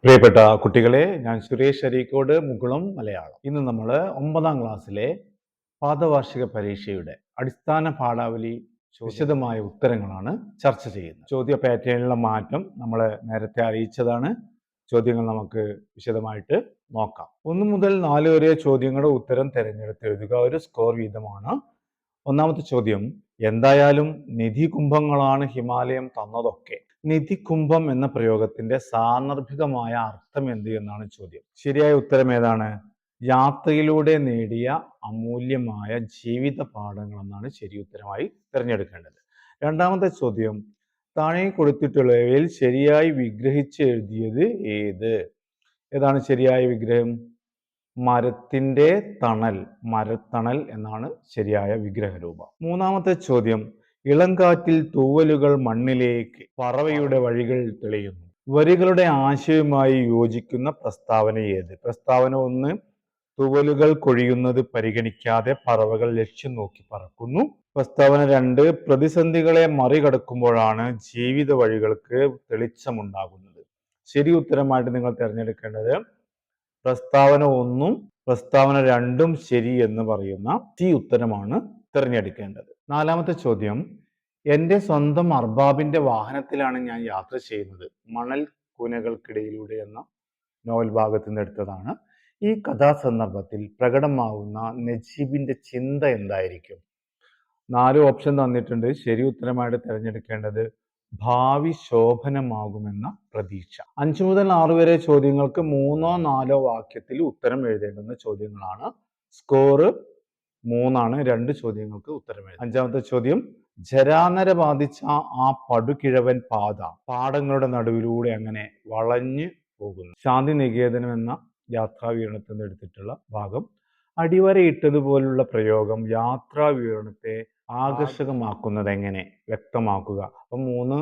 പ്രിയപ്പെട്ട കുട്ടികളെ, ഞാൻ സുരേഷ് അരീക്കോട്, മുകുളം മലയാളം. ഇന്ന് നമ്മൾ 9ാം ക്ലാസ്സിലെ പാദവാർഷിക പരീക്ഷയുടെ അടിസ്ഥാന പാഠാവലി വിശദമായ ഉത്തരങ്ങളാണ് ചർച്ച ചെയ്യുന്നത്. ചോദ്യ പാറ്റേണിലുള്ള മാറ്റം നമ്മൾ നേരത്തെ അറിയിച്ചതാണ്. ചോദ്യങ്ങൾ നമുക്ക് വിശദമായിട്ട് നോക്കാം. 1 മുതൽ 4 വരെ ചോദ്യങ്ങളുടെ ഉത്തരം തിരഞ്ഞെടുത്ത് എഴുതുക. ഒരു സ്കോർ വീതമാണ്. ഒന്നാമത്തെ ചോദ്യം: എന്തായാലും നിധി കുംഭങ്ങളാണ് ഹിമാലയം തന്നതൊക്കെ. നിധി കുംഭം എന്ന പ്രയോഗത്തിന്റെ സാന്ദർഭികമായ അർത്ഥം എന്ത് എന്നാണ് ചോദ്യം. ശരിയായ ഉത്തരം ഏതാണ്? യാത്രയിലൂടെ നേടിയ അമൂല്യമായ ജീവിത പാഠങ്ങൾ എന്നാണ് ശരി ഉത്തരമായി തിരഞ്ഞെടുക്കേണ്ടത്. രണ്ടാമത്തെ ചോദ്യം: താഴെ കൊടുത്തിട്ടുള്ളവയിൽ ശരിയായി വിഗ്രഹിച്ച് എഴുതിയത് ഏത്? ഏതാണ് ശരിയായ വിഗ്രഹം? മരത്തിന്റെ തണൽ, മരത്തണൽ എന്നാണ് ശരിയായ വിഗ്രഹരൂപം. മൂന്നാമത്തെ ചോദ്യം: ഇളംകാറ്റിൽ തൂവലുകൾ മണ്ണിലേക്ക്, പറവയുടെ വഴികൾ തെളിയുന്നു. വരികളുടെ ആശയവുമായി യോജിക്കുന്ന പ്രസ്താവന ഏത്? പ്രസ്താവന 1: തൂവലുകൾ കൊഴിയുന്നത് പരിഗണിക്കാതെ പറവകൾ ലക്ഷ്യം നോക്കി പറക്കുന്നു. പ്രസ്താവന 2: പ്രതിസന്ധികളെ മറികടക്കുമ്പോഴാണ് ജീവിത വഴികൾക്ക് തെളിച്ചമുണ്ടാകുന്നത്. ശരി ഉത്തരമായിട്ട് നിങ്ങൾ തിരഞ്ഞെടുക്കേണ്ടത് പ്രസ്താവന 1ഉം പ്രസ്താവന 2ഉം ശരി എന്ന് പറയുന്ന സി ഉത്തരമാണ് തിരഞ്ഞെടുക്കേണ്ടത്. നാലാമത്തെ ചോദ്യം: എൻ്റെ സ്വന്തം അർബാബിന്റെ വാഹനത്തിലാണ് ഞാൻ യാത്ര ചെയ്യുന്നത്. മണൽ കൂനകൾക്കിടയിലൂടെ എന്ന നോവൽ ഭാഗത്ത് നിന്ന് എടുത്തതാണ്. ഈ കഥാസന്ദർഭത്തിൽ പ്രകടമാകുന്ന നജീബിന്റെ ചിന്ത എന്തായിരിക്കും? 4 ഓപ്ഷൻ തന്നിട്ടുണ്ട്. ശരി ഉത്തരമായിട്ട് തിരഞ്ഞെടുക്കേണ്ടത് ഭാവി ശോഭനമാകുമെന്ന പ്രതീക്ഷ. 5 മുതൽ 6 വരെ ചോദ്യങ്ങൾക്ക് 3ഓ 4ഓ വാക്യത്തിൽ ഉത്തരം എഴുതേണ്ടുന്ന ചോദ്യങ്ങളാണ്. സ്കോർ 3ആണ്. 2 ചോദ്യങ്ങൾക്ക് ഉത്തരം എഴുതാം. 5ാമത്തെ ചോദ്യം: ജരാനര ബാധിച്ച ആ പടുകിഴവൻ പാത പാടങ്ങളുടെ നടുവിലൂടെ അങ്ങനെ വളഞ്ഞു പോകുന്നു. ശാന്തിനികേതനം എന്ന യാത്രാവിവരണത്തിൽ നിന്ന് എടുത്തിട്ടുള്ള ഭാഗം. അടിവരയിട്ടതുപോലുള്ള പ്രയോഗം യാത്രാവിവരണത്തെ ആകർഷകമാക്കുന്നത് എങ്ങനെ? വ്യക്തമാക്കുക. അപ്പം 3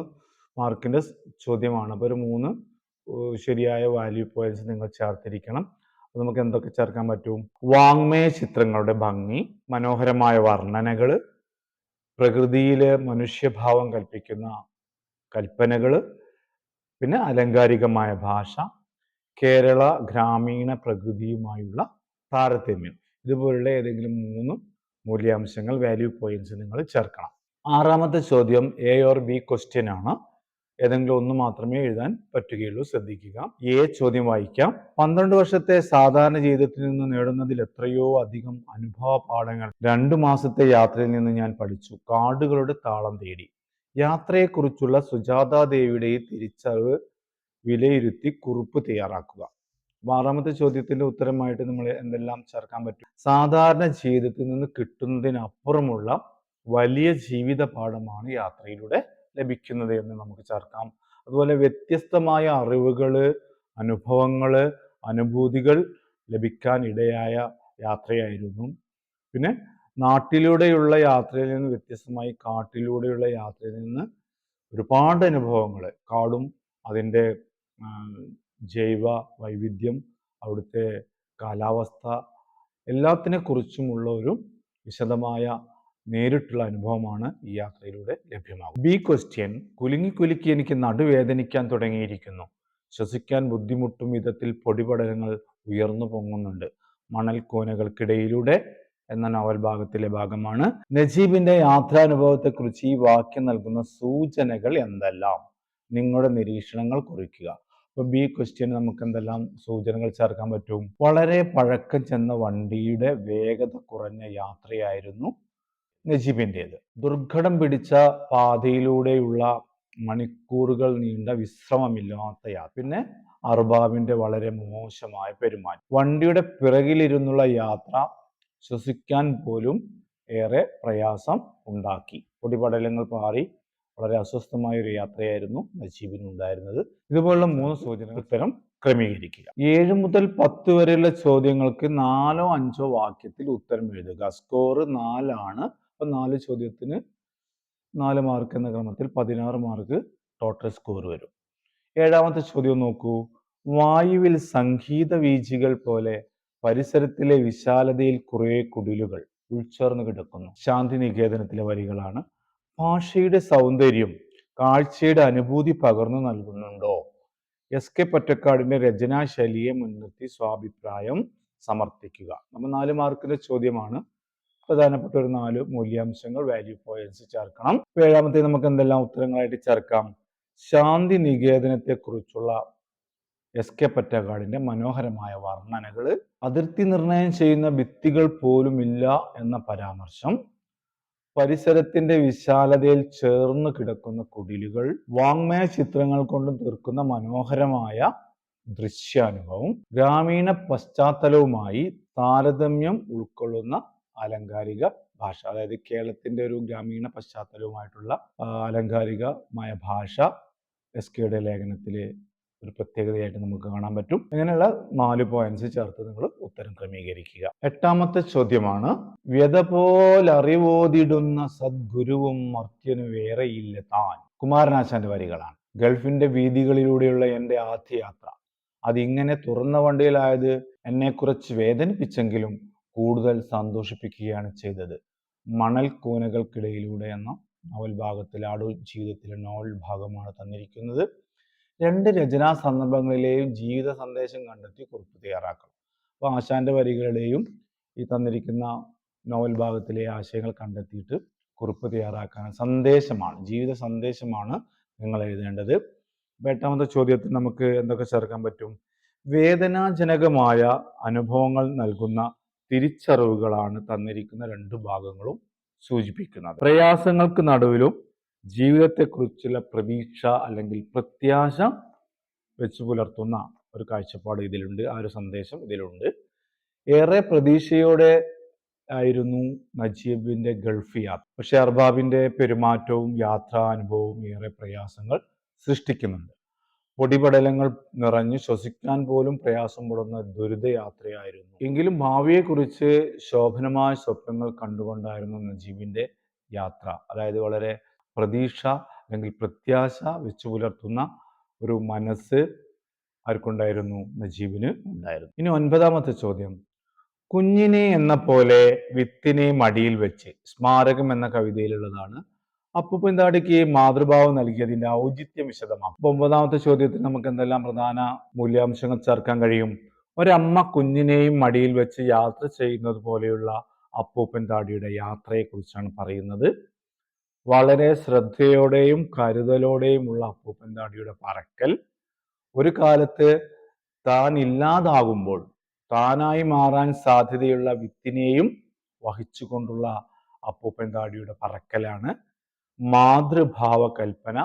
മാർക്കിന്റെ ചോദ്യമാണ്. അപ്പോൾ ഒരു 3 ശരിയായ വാല്യൂ പോയിന്റ്സ് നിങ്ങൾ ചേർത്തിരിക്കണം. നമുക്ക് എന്തൊക്കെ ചേർക്കാൻ പറ്റും? വാങ്മയ ചിത്രങ്ങളുടെ ഭംഗി, മനോഹരമായ വർണ്ണനകൾ, പ്രകൃതിയിലെ മനുഷ്യഭാവം കൽപ്പിക്കുന്ന കൽപ്പനകൾ, പിന്നെ അലങ്കാരികമായ ഭാഷ, കേരള ഗ്രാമീണ പ്രകൃതിയുമായുള്ള താരതമ്യം. ഇതുപോലുള്ള ഏതെങ്കിലും 3 മൂല്യാംശങ്ങൾ, വാല്യൂ പോയിന്റ്സ് നിങ്ങൾ ചേർക്കണം. 6ാമത്തെ ചോദ്യം എ ഓർ ബി ക്വസ്റ്റ്യൻ ആണ്. ഏതെങ്കിലും ഒന്ന് മാത്രമേ എഴുതാൻ പറ്റുകയുള്ളൂ. ശ്രദ്ധിക്കുക. എ ചോദ്യം വായിക്കാം. 12 വർഷത്തെ സാധാരണ ജീവിതത്തിൽ നിന്ന് നേടുന്നതിൽ എത്രയോ അധികം അനുഭവ പാഠങ്ങൾ 2 മാസത്തെ യാത്രയിൽ നിന്ന് ഞാൻ പഠിച്ചു. കാടുകളുടെ താളം തേടി. യാത്രയെക്കുറിച്ചുള്ള സുജാതാദേവിയുടെ ഈ തിരിച്ചറിവ് വിലയിരുത്തി കുറിപ്പ് തയ്യാറാക്കുക. 6ാമത്തെ ചോദ്യത്തിന്റെ ഉത്തരമായിട്ട് നമ്മൾ എന്തെല്ലാം ചേർക്കാൻ പറ്റും? സാധാരണ ജീവിതത്തിൽ നിന്ന് കിട്ടുന്നതിനപ്പുറമുള്ള വലിയ ജീവിത പാഠമാണ് യാത്രയിലൂടെ ലഭിക്കുന്നത് എന്ന് നമുക്ക് ചേർക്കാം. അതുപോലെ വ്യത്യസ്തമായ അറിവുകൾ, അനുഭവങ്ങൾ, അനുഭൂതികൾ ലഭിക്കാൻ ഇടയായ യാത്രയായിരുന്നു. പിന്നെ നാട്ടിലൂടെയുള്ള യാത്രയിൽ നിന്ന് വ്യത്യസ്തമായി കാട്ടിലൂടെയുള്ള യാത്രയിൽ നിന്ന് ഒരുപാട് അനുഭവങ്ങൾ, കാടും അതിൻ്റെ ജൈവ വൈവിധ്യം, അവിടുത്തെ കാലാവസ്ഥ, എല്ലാത്തിനെ കുറിച്ചുമുള്ള ഒരു വിശദമായ നേരിട്ടുള്ള അനുഭവമാണ് ഈ യാത്രയിലൂടെ ലഭ്യമാകും. ബി ക്വസ്റ്റ്യൻ: കുലുങ്ങി കുലുക്കി എനിക്ക് നടുവേദനിക്കാൻ തുടങ്ങിയിരിക്കുന്നു. ശ്വസിക്കാൻ ബുദ്ധിമുട്ടും വിധത്തിൽ പൊടിപടലങ്ങൾ ഉയർന്നു പൊങ്ങുന്നുണ്ട്. മണൽ കൂനകൾക്കിടയിലൂടെ എന്ന നോവൽ ഭാഗത്തിലെ ഭാഗമാണ്. നജീബിന്റെ യാത്രാനുഭവത്തെക്കുറിച്ച് ഈ വാക്യം നൽകുന്ന സൂചനകൾ എന്തെല്ലാം? നിങ്ങളുടെ നിരീക്ഷണങ്ങൾ കുറിക്കുക. അപ്പോൾ ബി ക്വസ്റ്റ്യൻ നമുക്ക് എന്തെല്ലാം സൂചനകൾ ചേർക്കാൻ പറ്റും? വളരെ പഴക്കം ചെന്ന വണ്ടിയുടെ വേഗത കുറഞ്ഞ യാത്രയായിരുന്നു നജീബിൻ്റേത്. ദുർഘടം പിടിച്ച പാതയിലൂടെയുള്ള മണിക്കൂറുകൾ നീണ്ട വിശ്രമമില്ലാത്ത യാത്ര. പിന്നെ അർബാബിന്റെ വളരെ മോശമായ പെരുമാറ്റം. വണ്ടിയുടെ പിറകിലിരുന്നുള്ള യാത്ര ശ്വസിക്കാൻ പോലും ഏറെ പ്രയാസം ഉണ്ടാക്കി. പൊടിപടലങ്ങൾ പാറി വളരെ അസ്വസ്ഥമായ ഒരു യാത്രയായിരുന്നു നജീബിനുണ്ടായിരുന്നത്. ഇതുപോലുള്ള 3 സൂചനകൾ ഉത്തരം ക്രമീകരിക്കുക. 7 മുതൽ 10 വരെയുള്ള ചോദ്യങ്ങൾക്ക് 4ഓ 5ഓ വാക്യത്തിൽ ഉത്തരം എഴുതുക. സ്കോർ 4 ആണ്. അപ്പോൾ 4 ചോദ്യത്തിന് 4 മാർക്ക് എന്ന ക്രമത്തിൽ 16 മാർക്ക് ടോട്ടൽ സ്കോർ വരും. 7ാമത്തെ ചോദ്യം നോക്കൂ. വായുവിൽ സംഗീത വീചികൾ പോലെ പരിസരത്തിലെ വിശാലതയിൽ കുറേ കുടിലുകൾ ഉൾച്ചേർന്ന് കിടക്കുന്നു. ശാന്തിനികേതനത്തിലെ വരികളാണ്. ഭാഷയുടെ സൗന്ദര്യം കാഴ്ചയുടെ അനുഭൂതി പകർന്നു നൽകുന്നുണ്ടോ? എസ് കെ പൊറ്റക്കാടിന്റെ രചനാശൈലിയെ മുൻനിർത്തി സ്വാഭിപ്രായം സമർത്ഥിക്കുക. നമ്മൾ 4 മാർക്കിന്റെ ചോദ്യമാണ്. പ്രധാനപ്പെട്ട ഒരു 4 മൂല്യാംശങ്ങൾ, വാല്യൂ പോയിന്റ്സ് ചേർക്കണം. 7ാമത്തെ നമുക്ക് എന്തെല്ലാം ഉത്തരങ്ങളായിട്ട് ചേർക്കാം? ശാന്തി നികേതനത്തെ കുറിച്ചുള്ള എസ് കെ പൊറ്റക്കാടിന്റെ മനോഹരമായ വർണ്ണനകൾ, അതിർത്തി നിർണയം ചെയ്യുന്ന ഭിത്തികൾ പോലുമില്ല എന്ന പരാമർശം, പരിസരത്തിന്റെ വിശാലതയിൽ ചേർന്ന് കിടക്കുന്ന കുടിലുകൾ, വാങ്മയ ചിത്രങ്ങൾ കൊണ്ട് തീർക്കുന്ന മനോഹരമായ ദൃശ്യാനുഭവം, ഗ്രാമീണ പശ്ചാത്തലവുമായി താരതമ്യം ഉൾക്കൊള്ളുന്ന ആലങ്കാരിക ഭാഷ. അതായത് കേരളത്തിന്റെ ഒരു ഗ്രാമീണ പശ്ചാത്തലവുമായിട്ടുള്ള ആലങ്കാരികമായ ഭാഷ എസ് കെയുടെ ലേഖനത്തില് ഒരു പ്രത്യേകതയായിട്ട് നമുക്ക് കാണാൻ പറ്റും. ഇങ്ങനെയുള്ള 4 പോയിന്റ്സ് ചേർത്ത് നിങ്ങൾ ഉത്തരം ക്രമീകരിക്കുക. 8ാമത്തെ ചോദ്യമാണ്, വ്യത പോലറിവോതിടുന്ന സദ്ഗുരുവും മർത്യനു വേറെയില്ല താൻ. കുമാരനാശാന്റെ വരികളാണ്. ഗൾഫിന്റെ വീതികളിലൂടെയുള്ള എൻ്റെ ആദ്യ യാത്ര അതിങ്ങനെ തുറന്ന വണ്ടിയിലായത് എന്നെ കുറച്ച് വേദനിപ്പിച്ചെങ്കിലും കൂടുതൽ സന്തോഷിപ്പിക്കുകയാണ് ചെയ്തത്. മണൽ കൂനകൾക്കിടയിലൂടെ എന്ന നോവൽ ഭാഗത്തിൽ ആടു ജീവിതത്തിലെ നോവൽ ഭാഗമാണ് തന്നിരിക്കുന്നത്. 2 രചനാ സന്ദർഭങ്ങളിലെയും ജീവിത സന്ദേശം കണ്ടെത്തി കുറിപ്പ് തയ്യാറാക്കണം. അപ്പോൾ ആശാന്റെ വരികളുടെയും ഈ തന്നിരിക്കുന്ന നോവൽ ഭാഗത്തിലെ ആശയങ്ങൾ കണ്ടെത്തിയിട്ട് കുറിപ്പ് തയ്യാറാക്കാൻ സന്ദേശമാണ്, ജീവിത സന്ദേശമാണ് നിങ്ങൾ എഴുതേണ്ടത്. 8ാമത്തെ ചോദ്യത്തിൽ നമുക്ക് എന്തൊക്കെ ചേർക്കാൻ പറ്റും? വേദനാജനകമായ അനുഭവങ്ങൾ നൽകുന്ന തിരിച്ചറിവുകളാണ് തന്നിരിക്കുന്ന 2 ഭാഗങ്ങളും സൂചിപ്പിക്കുന്നത്. പ്രയാസങ്ങൾക്ക് നടുവിലും ജീവിതത്തെക്കുറിച്ചുള്ള പ്രതീക്ഷ അല്ലെങ്കിൽ പ്രത്യാശ വെച്ചു പുലർത്തുന്ന ഒരു കാഴ്ചപ്പാട് ഇതിലുണ്ട്, ആ ഒരു സന്ദേശം ഇതിലുണ്ട്. ഏറെ പ്രതീക്ഷയോടെ ആയിരുന്നു നജീബിന്റെ ഗൾഫ് യാത്ര. പക്ഷെ അർബാബിന്റെ പെരുമാറ്റവും യാത്രാനുഭവവും ഏറെ പ്രയാസങ്ങൾ സൃഷ്ടിക്കുന്നുണ്ട്. പൊടിപടലങ്ങൾ നിറഞ്ഞ് ശ്വസിക്കാൻ പോലും പ്രയാസപ്പെടുന്ന ദുരിതയാത്രയായിരുന്നു. എങ്കിലും ഭാവിയെക്കുറിച്ച് ശോഭനമായ സ്വപ്നങ്ങൾ കണ്ടുകൊണ്ടായിരുന്നു നജീബിന്റെ യാത്ര. അതായത് വളരെ പ്രതീക്ഷ അല്ലെങ്കിൽ പ്രത്യാശ വെച്ചു പുലർത്തുന്ന ഒരു മനസ്സ് ആർക്കുണ്ടായിരുന്നു? നജീബിന് ഉണ്ടായിരുന്നു. ഇനി 9ാമത്തെ ചോദ്യം, കുഞ്ഞിനെ എന്ന പോലെ വിത്തിനെ മടിയിൽ വെച്ച്, സ്മാരകം എന്ന കവിതയിലുള്ളതാണ്. അപ്പൂപ്പൻ താടിക്ക് മാതൃഭാവം നൽകിയതിന്റെ ഔചിത്യം വിശദമാക്കും. 9ാമത്തെ ചോദ്യത്തിൽ നമുക്ക് എന്തെല്ലാം പ്രധാന മൂല്യാംശങ്ങൾ ചേർക്കാൻ കഴിയും? ഒരമ്മ കുഞ്ഞിനെയും മടിയിൽ വെച്ച് യാത്ര ചെയ്യുന്നത് പോലെയുള്ള അപ്പൂപ്പൻ താടിയുടെ യാത്രയെക്കുറിച്ചാണ് പറയുന്നത്. വളരെ ശ്രദ്ധയോടെയും കരുതലോടെയുമുള്ള അപ്പൂപ്പൻ താടിയുടെ പറക്കൽ, ഒരു കാലത്ത് താൻ ഇല്ലാതാകുമ്പോൾ താനായി മാറാൻ സാധ്യതയുള്ള വിത്തിനെയും വഹിച്ചുകൊണ്ടുള്ള അപ്പൂപ്പൻ താടിയുടെ പറക്കലാണ് മാതൃഭാവ കൽപ്പന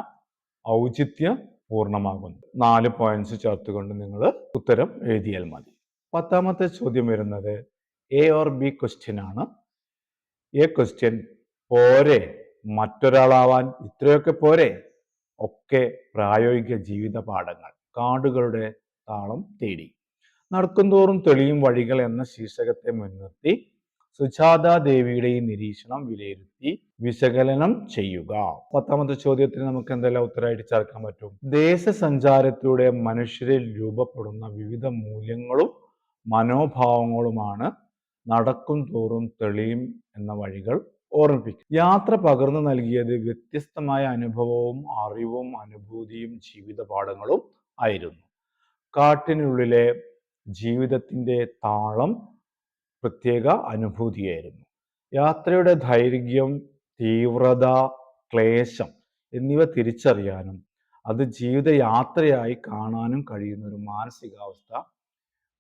ഔചിത്യ പൂർണ്ണമാകുന്നത്. 4 പോയിന്റ്സ് ചേർത്തുകൊണ്ട് നിങ്ങൾ ഉത്തരം എഴുതിയാൽ മതി. 10ാമത്തെ ചോദ്യം വരുന്നത് എ ഓർ ബി ക്വസ്റ്റ്യൻ ആണ്. എ ക്വസ്റ്റ്യൻ, പോരെ മറ്റൊരാളാവാൻ ഇത്രയൊക്കെ പോരെ? ഒക്കെ പ്രായോഗിക ജീവിത പാഠങ്ങൾ. കാടുകളുടെ താളം തേടി. നടക്കുംതോറും തെളിയും വഴികൾ എന്ന ശീർഷകത്തെ മുൻനിർത്തി സുജാത ദേവിയുടെ ഈ നിരീക്ഷണം വിലയിരുത്തി വിശകലനം ചെയ്യുക. 10ാമത്തെ ചോദ്യത്തിന് നമുക്ക് എന്തെല്ലാം ഉത്തരമായിട്ട് ചേർക്കാൻ പറ്റും? ദേശസഞ്ചാരത്തിലൂടെ മനുഷ്യരിൽ രൂപപ്പെടുന്ന വിവിധ മൂല്യങ്ങളും മനോഭാവങ്ങളുമാണ് നടക്കും തോറും തെളിയും എന്ന വഴികൾ ഓർമ്മിപ്പിക്കും. യാത്ര പകർന്നു നൽകിയത് വ്യത്യസ്തമായ അനുഭവവും അറിവും അനുഭൂതിയും ജീവിത പാഠങ്ങളും ആയിരുന്നു. കാട്ടിനുള്ളിലെ ജീവിതത്തിന്റെ താളം പ്രത്യേക അനുഭൂതിയായിരുന്നു. യാത്രയുടെ ദൈർഘ്യം, തീവ്രത, ക്ലേശം എന്നിവ തിരിച്ചറിയാനും അത് ജീവിതയാത്രയായി കാണാനും കഴിയുന്ന ഒരു മാനസികാവസ്ഥ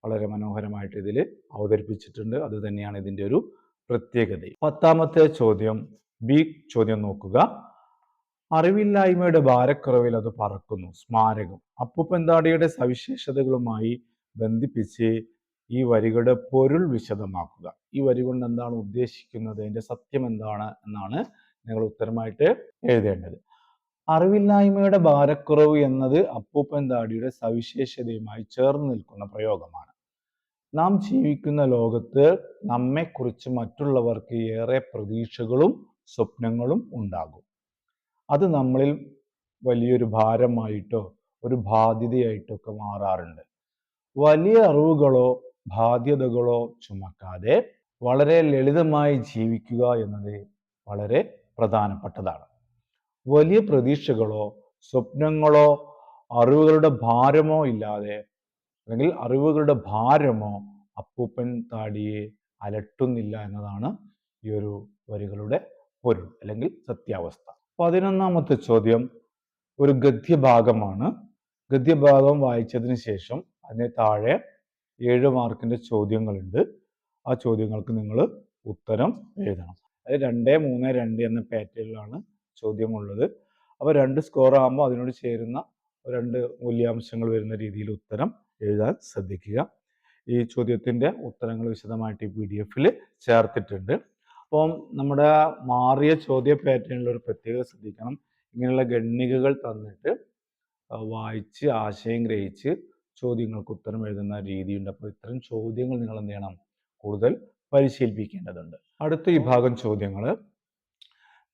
വളരെ മനോഹരമായിട്ട് ഇതിൽ അവതരിപ്പിച്ചിട്ടുണ്ട്. അത് തന്നെയാണ് ഇതിൻ്റെ ഒരു പ്രത്യേകത. 10ാമത്തെ ചോദ്യം, ബി ചോദ്യം നോക്കുക. അറിവില്ലായ്മയുടെ ഭാരക്കുറവിൽ അത് പറക്കുന്നു. സ്മാരകം. അപ്പൂപ്പൻ താടിയുടെ സവിശേഷതകളുമായി ബന്ധിപ്പിച്ച് ഈ വരികളുടെ പൊരുൾ വിശദമാക്കുക. ഈ വരി കൊണ്ട് എന്താണ് ഉദ്ദേശിക്കുന്നത്, അതിന്റെ സത്യം എന്താണ് എന്നാണ് നിങ്ങൾ ഉത്തരമായിട്ട് എഴുതേണ്ടത്. അറിവില്ലായ്മയുടെ ഭാരക്കുറവ് എന്നത് അപ്പൂപ്പൻ താടിയുടെ സവിശേഷതയുമായി ചേർന്ന് നിൽക്കുന്ന പ്രയോഗമാണ്. നാം ജീവിക്കുന്ന ലോകത്ത് നമ്മെക്കുറിച്ച് മറ്റുള്ളവർക്ക് ഏറെ പ്രതീക്ഷകളും സ്വപ്നങ്ങളും ഉണ്ടാകും. അത് നമ്മളിൽ വലിയൊരു ഭാരമായിട്ടോ ഒരു ബാധ്യതയായിട്ടോ ഒക്കെ മാറാറുണ്ട്. വലിയ അറിവുകളോ ബാധ്യതകളോ ചുമക്കാതെ വളരെ ലളിതമായി ജീവിക്കുക എന്നത് വളരെ പ്രധാനപ്പെട്ടതാണ്. വലിയ പ്രതീക്ഷകളോ സ്വപ്നങ്ങളോ അറിവുകളുടെ ഭാരമോ ഇല്ലാതെ, അല്ലെങ്കിൽ അറിവുകളുടെ ഭാരമോ അപ്പൂപ്പൻ താടിയെ അലട്ടുന്നില്ല എന്നതാണ് ഈ ഒരു വരികളുടെ പൊരുൾ അല്ലെങ്കിൽ സത്യാവസ്ഥ. 11ാമത്തെ ചോദ്യം ഒരു ഗദ്യഭാഗമാണ്. ഗദ്യഭാഗം വായിച്ചതിന് ശേഷം അതിന് താഴെ 7 മാർക്കിന്റെ ചോദ്യങ്ങളുണ്ട്. ആ ചോദ്യങ്ങൾക്ക് നിങ്ങൾ ഉത്തരം എഴുതണം. അത് 2, 3, 2 എന്ന പാറ്റേണിലാണ് ചോദ്യമുള്ളത്. അപ്പോൾ 2 സ്കോർ ആകുമ്പോൾ അതിനോട് ചേരുന്ന 2 മൂല്യാംശങ്ങൾ വരുന്ന രീതിയിൽ ഉത്തരം എഴുതാൻ ശ്രദ്ധിക്കുക. ഈ ചോദ്യത്തിന്റെ ഉത്തരങ്ങൾ വിശദമായിട്ട് ഈ PDF-ൽ ചേർത്തിട്ടുണ്ട്. അപ്പം നമ്മുടെ മാറിയ ചോദ്യ പാറ്റേണിൽ ഒരു പ്രത്യേകത ശ്രദ്ധിക്കണം. ഇങ്ങനെയുള്ള ഖണ്ഡികകൾ തന്നിട്ട് വായിച്ച് ആശയം ഗ്രഹിച്ച് ചോദ്യങ്ങൾക്ക് ഉത്തരം എഴുതുന്ന രീതിയുണ്ട്. അപ്പോൾ ഇത്തരം ചോദ്യങ്ങൾ നിങ്ങൾ എന്ത് ചെയ്യണം? കൂടുതൽ പരിശീലിപ്പിക്കേണ്ടതുണ്ട്. അടുത്ത വിഭാഗം ചോദ്യങ്ങൾ.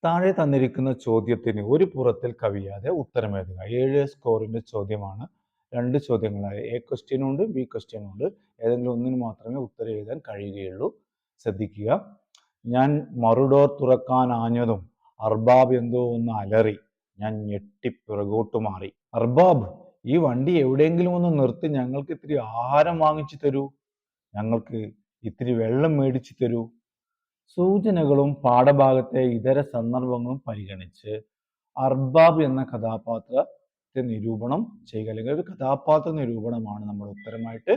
താഴെ തന്നിരിക്കുന്ന ചോദ്യത്തിന് ഒരു പുറത്തിൽ കവിയാതെ ഉത്തരം എഴുതുക. 7 സ്കോറിന്റെ ചോദ്യമാണ്. 2 ചോദ്യങ്ങളായ A ക്വസ്റ്റ്യനും ഉണ്ട്, B ക്വസ്റ്റ്യനും ഉണ്ട്. ഏതെങ്കിലും ഒന്നിന് മാത്രമേ ഉത്തരം എഴുതാൻ കഴിയുകയുള്ളൂ. ശ്രദ്ധിക്കുക. ഞാൻ മറുഡോർ തുറക്കാൻ ആഞ്ഞതും അർബാബ് എന്തോ ഒന്ന് അലറി. ഞാൻ ഞെട്ടി പിറകോട്ട് മാറി. അർബാബ്, ഈ വണ്ടി എവിടെയെങ്കിലും ഒന്ന് നിർത്തി ഞങ്ങൾക്ക് ഇത്തിരി ആഹാരം വാങ്ങിച്ചു തരൂ, ഞങ്ങൾക്ക് ഇത്തിരി വെള്ളം മേടിച്ചു തരൂ. സൂചനകളും പാഠഭാഗത്തെ ഇതര സന്ദർഭങ്ങളും പരിഗണിച്ച് അർബാബ് എന്ന കഥാപാത്രത്തെ നിരൂപണം ചെയ്യുക, അല്ലെങ്കിൽ ഒരു കഥാപാത്ര നിരൂപണമാണ് നമ്മൾ ഉത്തരമായിട്ട്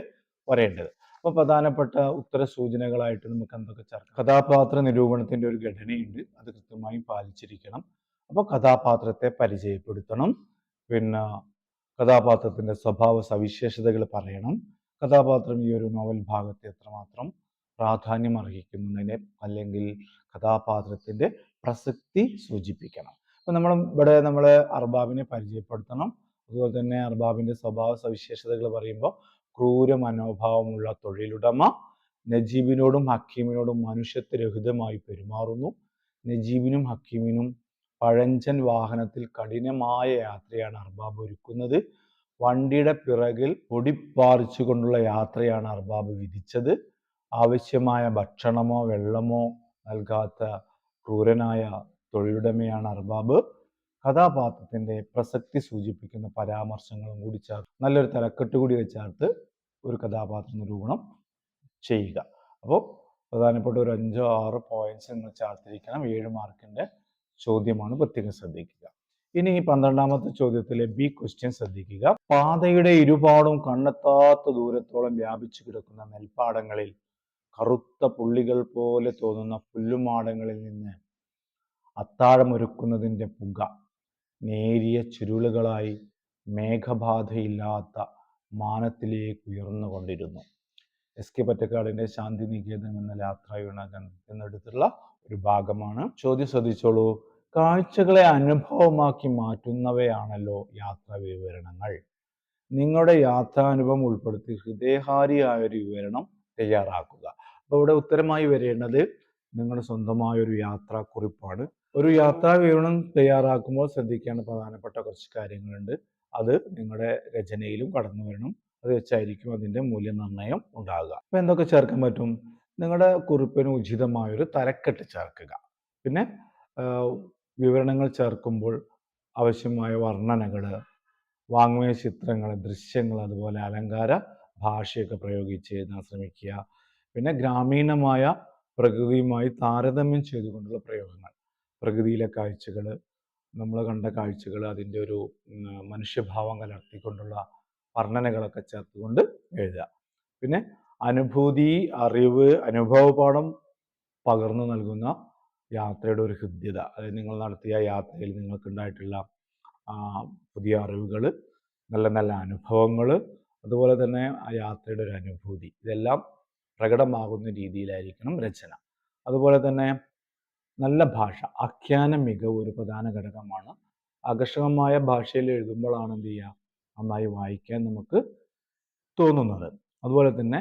വരേണ്ടത്. അപ്പോൾ പ്രധാനപ്പെട്ട ഉത്തര സൂചനകളായിട്ട് നമുക്ക് എന്തൊക്കെ ചേർക്കാം? കഥാപാത്ര നിരൂപണത്തിന്റെ ഒരു ഘടനയുണ്ട്, അത് കൃത്യമായും പാലിച്ചിരിക്കണം. അപ്പോൾ കഥാപാത്രത്തെ പരിചയപ്പെടുത്തണം, പിന്നെ കഥാപാത്രത്തിന്റെ സ്വഭാവ സവിശേഷതകൾ പറയണം, കഥാപാത്രം ഈ ഒരു നോവൽ ഭാഗത്ത് എത്രമാത്രം പ്രാധാന്യം അർഹിക്കുന്നതിനെ അല്ലെങ്കിൽ കഥാപാത്രത്തിന്റെ പ്രസക്തി സൂചിപ്പിക്കണം. അപ്പം നമ്മൾ അർബാബിനെ പരിചയപ്പെടുത്തണം. അതുപോലെ തന്നെ അർബാബിന്റെ സ്വഭാവ സവിശേഷതകൾ പറയുമ്പോൾ ക്രൂര മനോഭാവമുള്ള തൊഴിലുടമ, നജീബിനോടും ഹക്കീമിനോടും മനുഷ്യത്വരഹിതമായി പെരുമാറുന്നു. നജീബിനും ഹക്കീമിനും പഴഞ്ചൻ വാഹനത്തിൽ കഠിനമായ യാത്രയാണ് അർബാബ് ഒരുക്കുന്നത്. വണ്ടിയുടെ പിറകിൽ പൊടിപ്പാറിച്ചുകൊണ്ടുള്ള യാത്രയാണ് അർബാബ് വിധിച്ചത്. ആവശ്യമായ ഭക്ഷണമോ വെള്ളമോ നൽകാത്ത ക്രൂരനായ തൊഴിലുടമയാണ് അർബാബ്. കഥാപാത്രത്തിന്റെ പ്രസക്തി സൂചിപ്പിക്കുന്ന പരാമർശങ്ങളും കൂടി ചേർത്ത് നല്ലൊരു തലക്കെട്ട് കൂടി ചേർത്ത് ഒരു കഥാപാത്ര നിരൂപണം ചെയ്യുക. അപ്പോൾ പ്രധാനപ്പെട്ട ഒരു 5-6 പോയിന്റ്സ് നിങ്ങൾ ചേർത്തിരിക്കണം. 7 മാർക്കിന്റെ ചോദ്യമാണ്, പ്രത്യേകം ശ്രദ്ധിക്കുക. ഇനി 12ാമത്തെ ചോദ്യത്തിലെ B ക്വസ്റ്റ്യൻ ശ്രദ്ധിക്കുക. പാതയുടെ ഇരുപാടും കണ്ണെത്താത്ത ദൂരത്തോളം വ്യാപിച്ചു കിടക്കുന്ന നെൽപ്പാടങ്ങളിൽ കറുത്ത പുള്ളികൾ പോലെ തോന്നുന്ന പുല്ലുമാടങ്ങളിൽ നിന്ന് അത്താഴമൊരുക്കുന്നതിൻ്റെ പുക നേരിയ ചുരുളുകളായി മേഘബാധയില്ലാത്ത മാനത്തിലേക്ക് ഉയർന്നുകൊണ്ടിരുന്നു. SK പൊറ്റക്കാടിന്റെ ശാന്തിനികേതനം എന്ന യാത്രാവിവരണത്തിനടുത്തുള്ള ഒരു ഭാഗമാണ്. ചോദ്യം ശ്രദ്ധിച്ചോളൂ. കാഴ്ചകളെ അനുഭവമാക്കി മാറ്റുന്നവയാണല്ലോ യാത്രാ വിവരണങ്ങൾ. നിങ്ങളുടെ യാത്രാനുഭവം ഉൾപ്പെടുത്തി ഹൃദയഹാരിയായ ഒരു വിവരണം തയ്യാറാക്കുക. അപ്പോൾ ഇവിടെ ഉത്തരമായി വരേണ്ടത് നിങ്ങളുടെ സ്വന്തമായ ഒരു യാത്രാക്കുറിപ്പാണ്. ഒരു യാത്രാ വിവരണം തയ്യാറാക്കുമ്പോൾ ശ്രദ്ധിക്കേണ്ട പ്രധാനപ്പെട്ട കുറച്ച് കാര്യങ്ങളുണ്ട്. അത് നിങ്ങളുടെ രചനയിലും കടന്നു വരണം. അത് വെച്ചായിരിക്കും അതിൻ്റെ മൂല്യനിർണ്ണയം ഉണ്ടാകുക. അപ്പോൾ എന്തൊക്കെ ചേർക്കാൻ പറ്റും? നിങ്ങളുടെ കുറിപ്പിന് ഉചിതമായൊരു തലക്കെട്ട് ചേർക്കുക. പിന്നെ വിവരണങ്ങൾ ചേർക്കുമ്പോൾ ആവശ്യമായ വർണ്ണനകൾ, വാങ്മയ ചിത്രങ്ങൾ, ദൃശ്യങ്ങൾ, അതുപോലെ അലങ്കാര ഭാഷയൊക്കെ പ്രയോഗിച്ച് എഴുതാൻ ശ്രമിക്കുക. പിന്നെ ഗ്രാമീണമായ പ്രകൃതിയുമായി താരതമ്യം ചെയ്തുകൊണ്ടുള്ള പ്രയോഗങ്ങൾ, പ്രകൃതിയിലെ കാഴ്ചകൾ, നമ്മൾ കണ്ട കാഴ്ചകൾ, അതിൻ്റെ ഒരു മനുഷ്യഭാവം കലർത്തിക്കൊണ്ടുള്ള വർണ്ണനകളൊക്കെ ചേർത്തുകൊണ്ട് എഴുതുക. പിന്നെ അനുഭൂതി, അറിവ്, അനുഭവപാഠം പകർന്നു നൽകുന്ന യാത്രയുടെ ഒരു ഹൃദ്യത, അതായത് നിങ്ങൾ നടത്തിയ യാത്രയിൽ നിങ്ങൾക്കുണ്ടായിട്ടുള്ള പുതിയ അറിവുകൾ, നല്ല നല്ല അനുഭവങ്ങൾ, അതുപോലെ തന്നെ ആ യാത്രയുടെ ഒരു അനുഭൂതി, ഇതെല്ലാം പ്രകടമാകുന്ന രീതിയിലായിരിക്കണം രചന. അതുപോലെ തന്നെ നല്ല ഭാഷ, ആഖ്യാന മികവ് ഒരു പ്രധാന ഘടകമാണ്. ആകർഷകമായ ഭാഷയിൽ എഴുതുമ്പോഴാണ് എന്ത് ചെയ്യുക, നന്നായി വായിക്കാൻ നമുക്ക് തോന്നുന്നത്. അതുപോലെ തന്നെ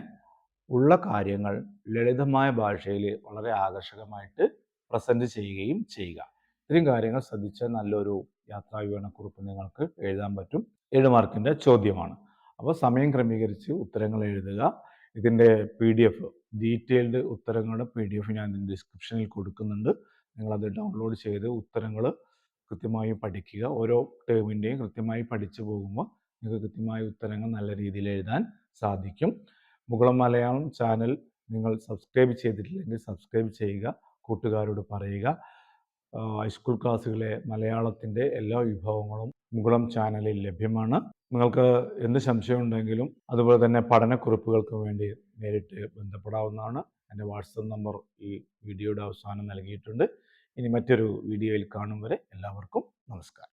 ഉള്ള കാര്യങ്ങൾ ലളിതമായ ഭാഷയിൽ വളരെ ആകർഷകമായിട്ട് പ്രസൻറ്റ് ചെയ്യുകയും ചെയ്യുക. ഇത്രയും കാര്യങ്ങൾ ശ്രദ്ധിച്ചാൽ നല്ലൊരു യാത്രാ വിവരണക്കുറിപ്പ് നിങ്ങൾക്ക് എഴുതാൻ പറ്റും. 7 മാർക്കിൻ്റെ ചോദ്യമാണ്. അപ്പോൾ സമയം ക്രമീകരിച്ച് ഉത്തരങ്ങൾ എഴുതുക. ഇതിൻ്റെ PDF, ഡീറ്റെയിൽഡ് ഉത്തരങ്ങളുടെ PDF ഞാൻ ഇതിൻ്റെ ഡിസ്ക്രിപ്ഷനിൽ കൊടുക്കുന്നുണ്ട്. നിങ്ങളത് ഡൗൺലോഡ് ചെയ്ത് ഉത്തരങ്ങൾ കൃത്യമായി പഠിക്കുക. ഓരോ ടേമിൻ്റെയും കൃത്യമായി പഠിച്ചു പോകുമ്പോൾ നിങ്ങൾക്ക് കൃത്യമായ ഉത്തരങ്ങൾ നല്ല രീതിയിൽ എഴുതാൻ സാധിക്കും. മുകുളം മലയാളം ചാനൽ നിങ്ങൾ സബ്സ്ക്രൈബ് ചെയ്തിട്ടില്ലെങ്കിൽ സബ്സ്ക്രൈബ് ചെയ്യുക, കൂട്ടുകാരോട് പറയുക. ഹൈസ്കൂൾ ക്ലാസ്സുകളിലെ മലയാളത്തിൻ്റെ എല്ലാ വിഭവങ്ങളും മുകുളം ചാനലിൽ ലഭ്യമാണ്. നിങ്ങൾക്ക് എന്ത് സംശയം ഉണ്ടെങ്കിലും അതുപോലെ തന്നെ പഠനക്കുറിപ്പുകൾക്ക് വേണ്ടി നേരിട്ട് ബന്ധപ്പെടാവുന്നതാണ്. എൻ്റെ വാട്സപ്പ് നമ്പർ ഈ വീഡിയോയുടെ അവസാനം നൽകിയിട്ടുണ്ട്. ഇനി മറ്റൊരു വീഡിയോയിൽ കാണും വരെ എല്ലാവർക്കും നമസ്കാരം.